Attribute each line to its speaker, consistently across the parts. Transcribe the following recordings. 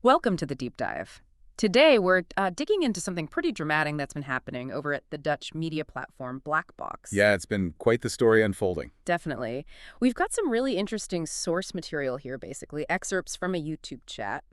Speaker 1: Welcome to the deep dive. Today, we're digging into something pretty dramatic that's been happening over at the Dutch media platform Black Box.
Speaker 2: Yeah, it's been quite the story unfolding.
Speaker 1: Definitely. We've got some really interesting source material here, basically, excerpts from a YouTube chat.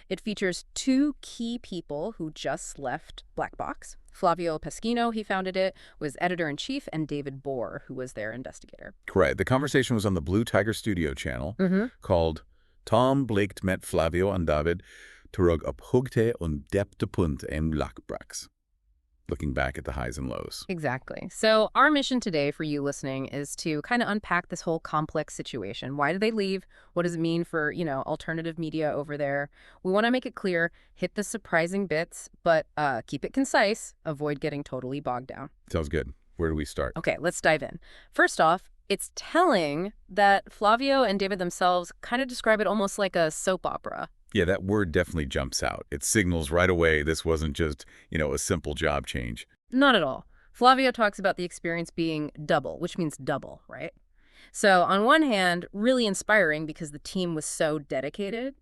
Speaker 1: It features two key people who just left Black Box. Flavio Pasquino, he founded it, was editor-in-chief, and David Bohr, who was their investigator.
Speaker 2: Correct. The conversation was on the Blue Tiger Studio channel called Tom blikt met Flavio en David terug op hoogte en dieptepunt en Blackbox. Looking back at the highs and lows.
Speaker 1: Exactly. So our mission today for you listening is to kind of unpack this whole complex situation. Why did they leave? What does it mean for, alternative media over there? We want to make it clear, hit the surprising bits, but keep it concise. Avoid getting totally bogged down.
Speaker 2: Sounds good. Where do we start?
Speaker 1: Okay, let's dive in. First off, it's telling that Flavio and David themselves kind of describe it almost like a soap opera.
Speaker 2: Yeah, that word definitely jumps out. It signals right away this wasn't just, a simple job change.
Speaker 1: Not at all. Flavio talks about the experience being double, which means double, right? So on one hand, really inspiring because the team was so dedicated,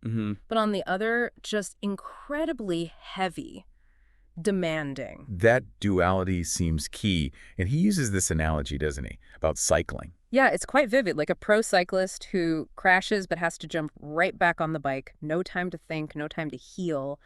Speaker 1: but on the other, just incredibly heavy, demanding.
Speaker 2: That duality seems key, and he uses this analogy, doesn't he, about cycling.
Speaker 1: Yeah, it's quite vivid, like a pro cyclist who crashes but has to jump right back on the bike. No time to think, no time to heal,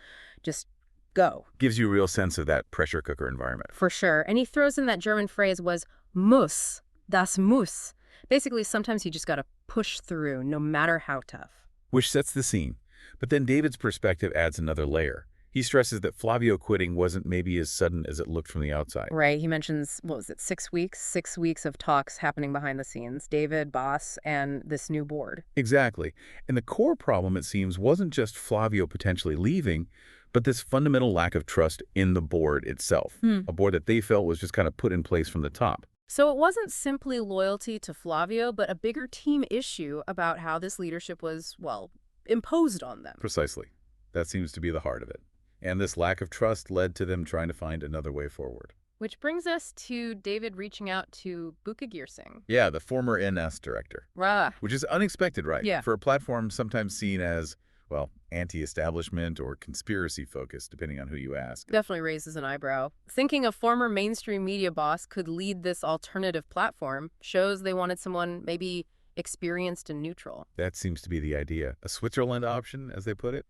Speaker 1: just go.
Speaker 2: Gives you a real sense of that pressure cooker environment.
Speaker 1: For sure. And he throws in that German phrase was muss, das muss. Basically, sometimes you just got to push through, no matter how tough.
Speaker 2: Which sets the scene. But then David's perspective adds another layer. He stresses that Flavio quitting wasn't maybe as sudden as it looked from the outside.
Speaker 1: Right. He mentions, what was it, 6 weeks? 6 weeks of talks happening behind the scenes. David, boss, and this new board.
Speaker 2: Exactly. And the core problem, it seems, wasn't just Flavio potentially leaving, but this fundamental lack of trust in the board itself. A board that they felt was just kind of put in place from the top.
Speaker 1: So it wasn't simply loyalty to Flavio, but a bigger team issue about how this leadership was, well, imposed on them.
Speaker 2: Precisely. That seems to be the heart of it. And this lack of trust led to them trying to find another way forward.
Speaker 1: Which brings us to David reaching out to Buka Gearsing.
Speaker 2: Yeah, the former NS director.
Speaker 1: Rah.
Speaker 2: Which is unexpected, right?
Speaker 1: Yeah.
Speaker 2: For a platform sometimes seen as, well, anti-establishment or conspiracy-focused, depending on who you ask.
Speaker 1: Definitely raises an eyebrow. Thinking a former mainstream media boss could lead this alternative platform shows they wanted someone maybe experienced and neutral.
Speaker 2: That seems to be the idea. A Switzerland option, as they put it.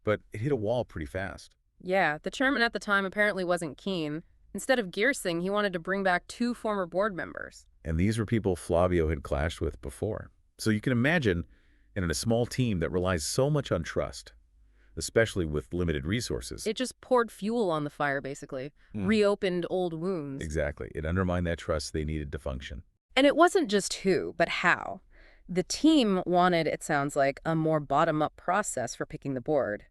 Speaker 2: But it hit a wall pretty fast.
Speaker 1: Yeah, the chairman at the time apparently wasn't keen. Instead of Gearsing, he wanted to bring back 2 former board members.
Speaker 2: And these were people Flavio had clashed with before. So you can imagine, in a small team that relies so much on trust, especially with limited resources.
Speaker 1: It just poured fuel on the fire, basically. Reopened old wounds.
Speaker 2: Exactly. It undermined that trust they needed to function.
Speaker 1: And it wasn't just who, but how. The team wanted, it sounds like, a more bottom-up process for picking the board.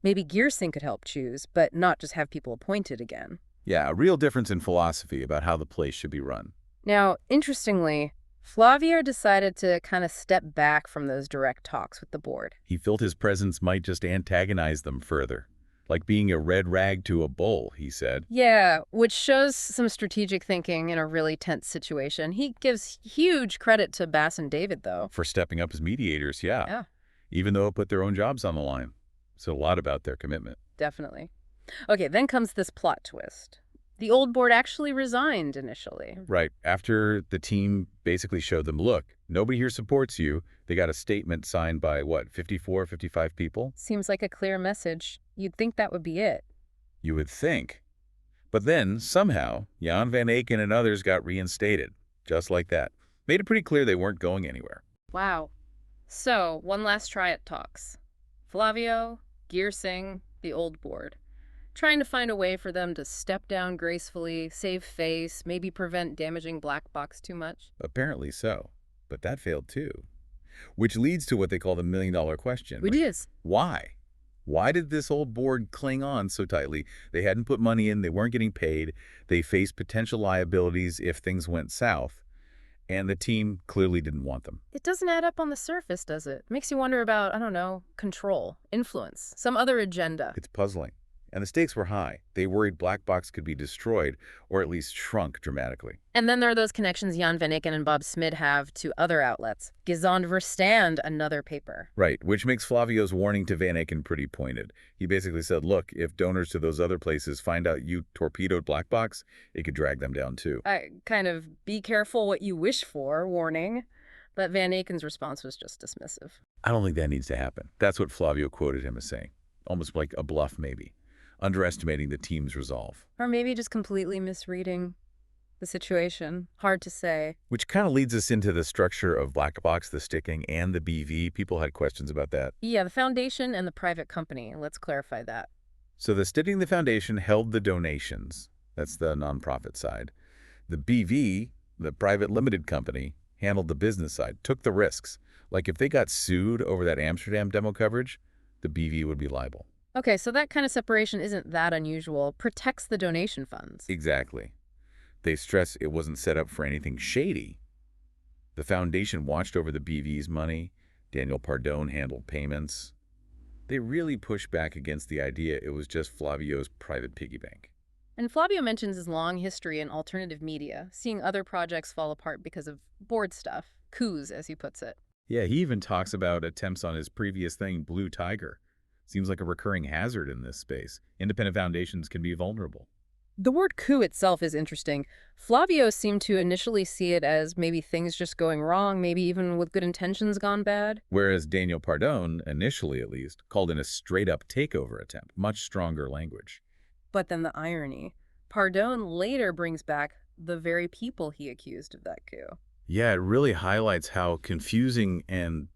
Speaker 1: Maybe Gearsing could help choose, but not just have people appointed again.
Speaker 2: Yeah, a real difference in philosophy about how the place should be run.
Speaker 1: Now, interestingly, Flavio decided to kind of step back from those direct talks with the board.
Speaker 2: He felt his presence might just antagonize them further. Like being a red rag to a bull, he said.
Speaker 1: Yeah, which shows some strategic thinking in a really tense situation. He gives huge credit to Bass and David, though.
Speaker 2: For stepping up as mediators, yeah.
Speaker 1: Yeah.
Speaker 2: Even though it put their own jobs on the line. So a lot about their commitment.
Speaker 1: Definitely. Okay, then comes this plot twist. The old board actually resigned initially.
Speaker 2: Right. After the team basically showed them, look, nobody here supports you. They got a statement signed by, 54, 55 people?
Speaker 1: Seems like a clear message. You'd think that would be it.
Speaker 2: You would think. But then, somehow, Jan van Eycken and others got reinstated. Just like that. Made it pretty clear they weren't going anywhere.
Speaker 1: Wow. So, one last try at talks. Flavio, Gearsing, the old board. Trying to find a way for them to step down gracefully, save face, maybe prevent damaging Black Box too much.
Speaker 2: Apparently so. But that failed too. Which leads to what they call the million-dollar question.
Speaker 1: It is.
Speaker 2: Why? Why did this old board cling on so tightly? They hadn't put money in, they weren't getting paid, they faced potential liabilities if things went south, and the team clearly didn't want them.
Speaker 1: It doesn't add up on the surface, does it? Makes you wonder about, I don't know, control, influence, some other agenda.
Speaker 2: It's puzzling. and the stakes were high. They worried Black Box could be destroyed or at least shrunk dramatically.
Speaker 1: And then there are those connections Jan van Eycken and Bob Smid have to other outlets. Gezond Verstand, another paper.
Speaker 2: Right, which makes Flavio's warning to Van Eycken pretty pointed. He basically said, look, if donors to those other places find out you torpedoed Black Box, it could drag them down too.
Speaker 1: Kind of be careful what you wish for warning. But Van Eycken's response was just dismissive.
Speaker 2: I don't think that needs to happen. That's what Flavio quoted him as saying. Almost like a bluff, maybe. Underestimating the team's resolve.
Speaker 1: Or maybe just completely misreading the situation. Hard to say.
Speaker 2: Which kind of leads us into the structure of Black Box, the sticking, and the BV. People had questions about that.
Speaker 1: Yeah, the foundation and the private company. Let's clarify that.
Speaker 2: So the sticking, the foundation, held the donations. That's the nonprofit side. The BV, the private limited company, handled the business side, took the risks. Like if they got sued over that Amsterdam demo coverage, the BV would be liable.
Speaker 1: Okay, so that kind of separation isn't that unusual. Protects the donation funds.
Speaker 2: Exactly. They stress it wasn't set up for anything shady. The foundation watched over the BV's money. Daniel Pardone handled payments. They really pushed back against the idea it was just Flavio's private piggy bank.
Speaker 1: And Flavio mentions his long history in alternative media, seeing other projects fall apart because of board stuff, coups, as he puts it.
Speaker 2: Yeah, he even talks about attempts on his previous thing, Blue Tiger. Seems like a recurring hazard in this space. Independent foundations can be vulnerable.
Speaker 1: The word coup itself is interesting. Flavio seemed to initially see it as maybe things just going wrong, maybe even with good intentions gone bad.
Speaker 2: Whereas Daniel Pardone, initially at least, called it a straight-up takeover attempt, much stronger language.
Speaker 1: But then the irony. Pardone later brings back the very people he accused of that coup.
Speaker 2: Yeah, it really highlights how confusing and,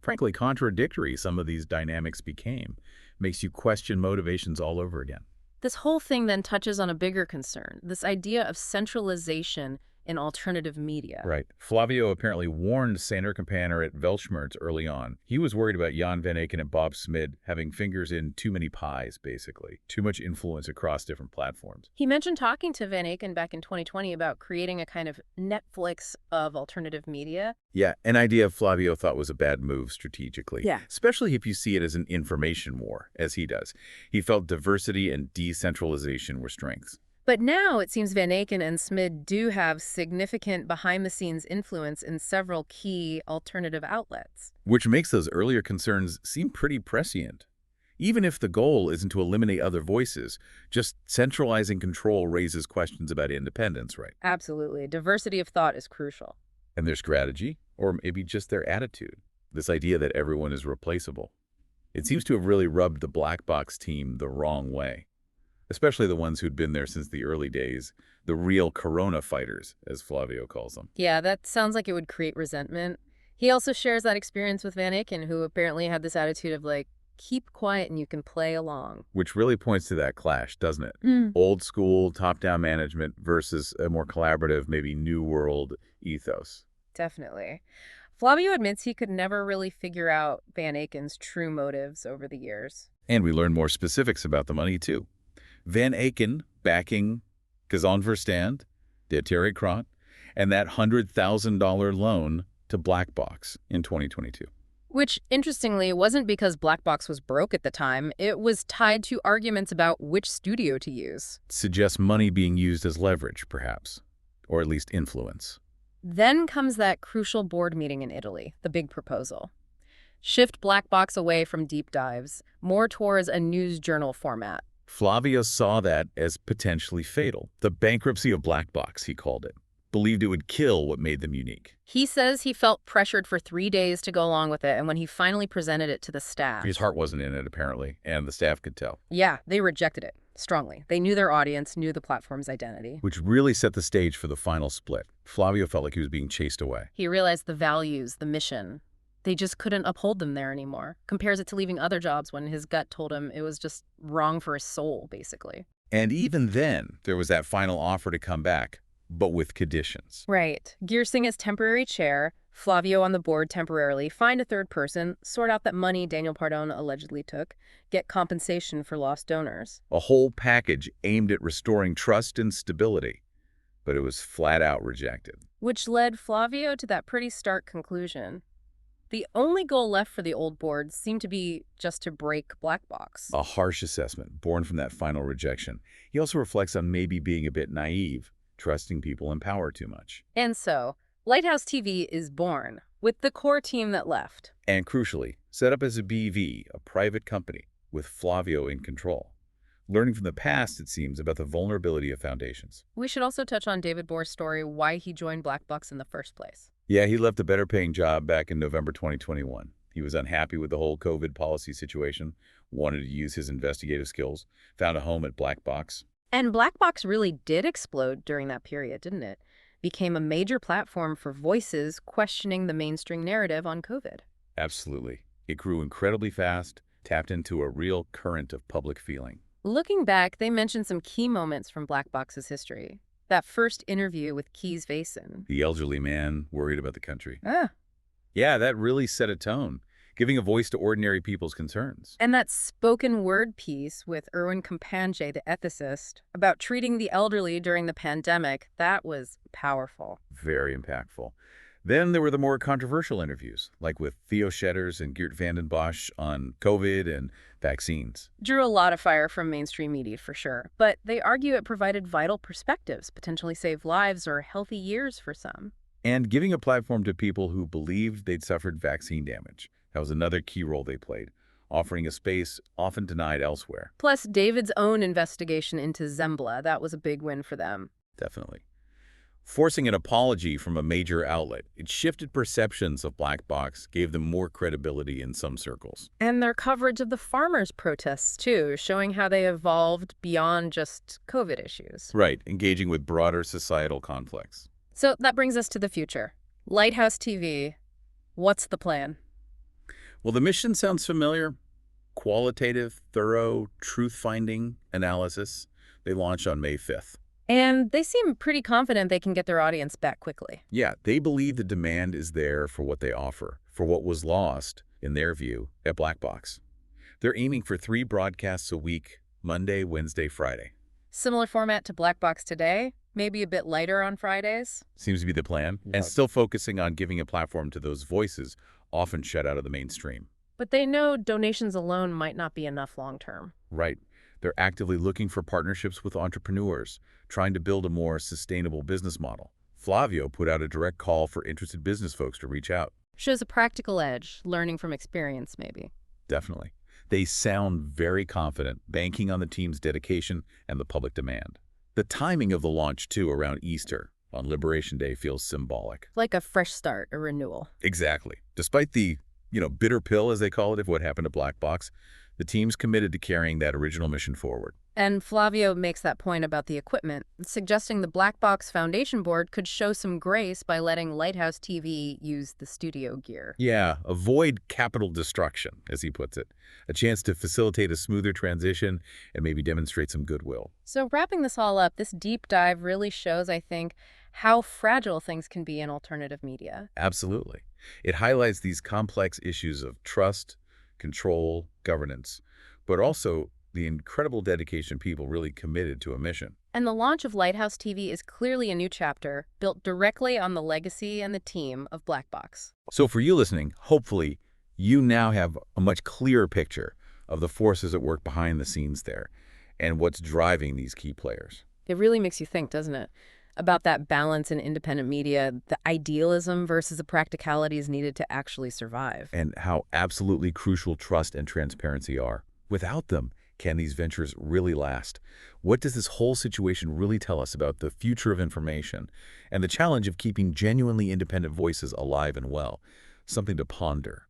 Speaker 2: frankly, contradictory some of these dynamics became. Makes you question motivations all over again.
Speaker 1: This whole thing then touches on a bigger concern, this idea of centralization in alternative media.
Speaker 2: Right. Flavio apparently warned Sander Campaner at Weltschmerz early on. He was worried about Jan van Eycken and Bob Smid having fingers in too many pies, basically. Too much influence across different platforms.
Speaker 1: He mentioned talking to Van Eycken back in 2020 about creating a kind of Netflix of alternative media.
Speaker 2: Yeah, an idea Flavio thought was a bad move strategically.
Speaker 1: Yeah.
Speaker 2: Especially if you see it as an information war, as he does. He felt diversity and decentralization were strengths.
Speaker 1: But now it seems Van Eycken and Smid do have significant behind-the-scenes influence in several key alternative outlets.
Speaker 2: Which makes those earlier concerns seem pretty prescient. Even if the goal isn't to eliminate other voices, just centralizing control raises questions about independence, right?
Speaker 1: Absolutely. Diversity of thought is crucial.
Speaker 2: And their strategy, or maybe just their attitude. This idea that everyone is replaceable. It seems to have really rubbed the Black Box team the wrong way. Especially the ones who'd been there since the early days, the real Corona fighters, as Flavio calls them.
Speaker 1: Yeah, that sounds like it would create resentment. He also shares that experience with Van Eycken, who apparently had this attitude of like, keep quiet and you can play along.
Speaker 2: Which really points to that clash, doesn't it? Old school, top-down management versus a more collaborative, maybe new world ethos.
Speaker 1: Definitely. Flavio admits he could never really figure out Van Eycken's true motives over the years.
Speaker 2: And we learn more specifics about the money, too. Van Eycken backing Gezond Verstand, de Thierry Krot, and that $100,000 loan to Black Box in 2022.
Speaker 1: Which, interestingly, wasn't because Black Box was broke at the time. It was tied to arguments about which studio to use.
Speaker 2: Suggests money being used as leverage, perhaps, or at least influence.
Speaker 1: Then comes that crucial board meeting in Italy, the big proposal. Shift Black Box away from deep dives, more towards a news journal format.
Speaker 2: Flavio saw that as potentially fatal. The bankruptcy of Black Box, he called it. Believed it would kill what made them unique.
Speaker 1: He says he felt pressured for 3 days to go along with it, and when he finally presented it to the staff...
Speaker 2: His heart wasn't in it, apparently, and the staff could tell.
Speaker 1: Yeah, they rejected it strongly. They knew their audience, knew the platform's identity.
Speaker 2: Which really set the stage for the final split. Flavio felt like he was being chased away.
Speaker 1: He realized the values, the mission. They just couldn't uphold them there anymore. Compares it to leaving other jobs when his gut told him it was just wrong for his soul, basically.
Speaker 2: And even then, there was that final offer to come back, but with conditions.
Speaker 1: Right. Gearsing as temporary chair, Flavio on the board temporarily, find a third person, sort out that money Daniel Pardone allegedly took, get compensation for lost donors.
Speaker 2: A whole package aimed at restoring trust and stability, but it was flat out rejected.
Speaker 1: Which led Flavio to that pretty stark conclusion. The only goal left for the old board seemed to be just to break Black Box.
Speaker 2: A harsh assessment, born from that final rejection. He also reflects on maybe being a bit naive, trusting people in power too much.
Speaker 1: And so, Lighthouse TV is born, with the core team that left.
Speaker 2: And crucially, set up as a BV, a private company, with Flavio in control. Learning from the past, it seems, about the vulnerability of foundations.
Speaker 1: We should also touch on David Bohr's story, why he joined Black Box in the first place.
Speaker 2: Yeah, he left a better-paying job back in November 2021. He was unhappy with the whole COVID policy situation, wanted to use his investigative skills, found a home at Black Box.
Speaker 1: And Black Box really did explode during that period, didn't it? Became a major platform for voices questioning the mainstream narrative on COVID.
Speaker 2: Absolutely. It grew incredibly fast, tapped into a real current of public feeling.
Speaker 1: Looking back, they mentioned some key moments from Black Box's history. That first interview with Keys Vason.
Speaker 2: The elderly man worried about the country.
Speaker 1: Ah.
Speaker 2: Yeah, that really set a tone, giving a voice to ordinary people's concerns.
Speaker 1: And that spoken word piece with Erwin Campanje, the ethicist, about treating the elderly during the pandemic, that was powerful.
Speaker 2: Very impactful. Then there were the more controversial interviews, like with Theo Shetters and Geert Vanden Bosch on COVID and vaccines.
Speaker 1: Drew a lot of fire from mainstream media for sure, but they argue it provided vital perspectives, potentially saved lives or healthy years for some.
Speaker 2: And giving a platform to people who believed they'd suffered vaccine damage. That was another key role they played, offering a space often denied elsewhere.
Speaker 1: Plus, David's own investigation into Zembla, that was a big win for them.
Speaker 2: Definitely. Forcing an apology from a major outlet, it shifted perceptions of Black Box, gave them more credibility in some circles.
Speaker 1: And their coverage of the farmers' protests, too, showing how they evolved beyond just COVID issues.
Speaker 2: Right, engaging with broader societal conflicts.
Speaker 1: So that brings us to the future. Lighthouse TV, what's the plan?
Speaker 2: Well, the mission sounds familiar. Qualitative, thorough, truth-finding analysis. They launch on May 5th.
Speaker 1: And they seem pretty confident they can get their audience back quickly.
Speaker 2: Yeah, they believe the demand is there for what they offer, for what was lost, in their view, at Black Box. They're aiming for 3 broadcasts a week, Monday, Wednesday, Friday.
Speaker 1: Similar format to Black Box today, maybe a bit lighter on Fridays.
Speaker 2: Seems to be the plan, and still focusing on giving a platform to those voices often shut out of the mainstream.
Speaker 1: But they know donations alone might not be enough long term.
Speaker 2: Right. They're actively looking for partnerships with entrepreneurs, trying to build a more sustainable business model. Flavio put out a direct call for interested business folks to reach out.
Speaker 1: Shows a practical edge, learning from experience maybe.
Speaker 2: Definitely. They sound very confident, banking on the team's dedication and the public demand. The timing of the launch, too, around Easter, on Liberation Day, feels symbolic.
Speaker 1: Like a fresh start, a renewal.
Speaker 2: Exactly. Despite the, bitter pill, as they call it, of what happened to Black Box, the team's committed to carrying that original mission forward.
Speaker 1: And Flavio makes that point about the equipment, suggesting the Black Box Foundation Board could show some grace by letting Lighthouse TV use the studio gear.
Speaker 2: Yeah, avoid capital destruction, as he puts it. A chance to facilitate a smoother transition and maybe demonstrate some goodwill.
Speaker 1: So wrapping this all up, this deep dive really shows, I think, how fragile things can be in alternative media.
Speaker 2: Absolutely. It highlights these complex issues of trust, control, governance, but also the incredible dedication people really committed to a mission.
Speaker 1: And the launch of Lighthouse TV is clearly a new chapter, built directly on the legacy and the team of Black Box.
Speaker 2: So for you listening, hopefully you now have a much clearer picture of the forces at work behind the scenes there and what's driving these key players.
Speaker 1: It really makes you think, doesn't it? About that balance in independent media, the idealism versus the practicalities needed to actually survive.
Speaker 2: And how absolutely crucial trust and transparency are. Without them, can these ventures really last? What does this whole situation really tell us about the future of information and the challenge of keeping genuinely independent voices alive and well? Something to ponder.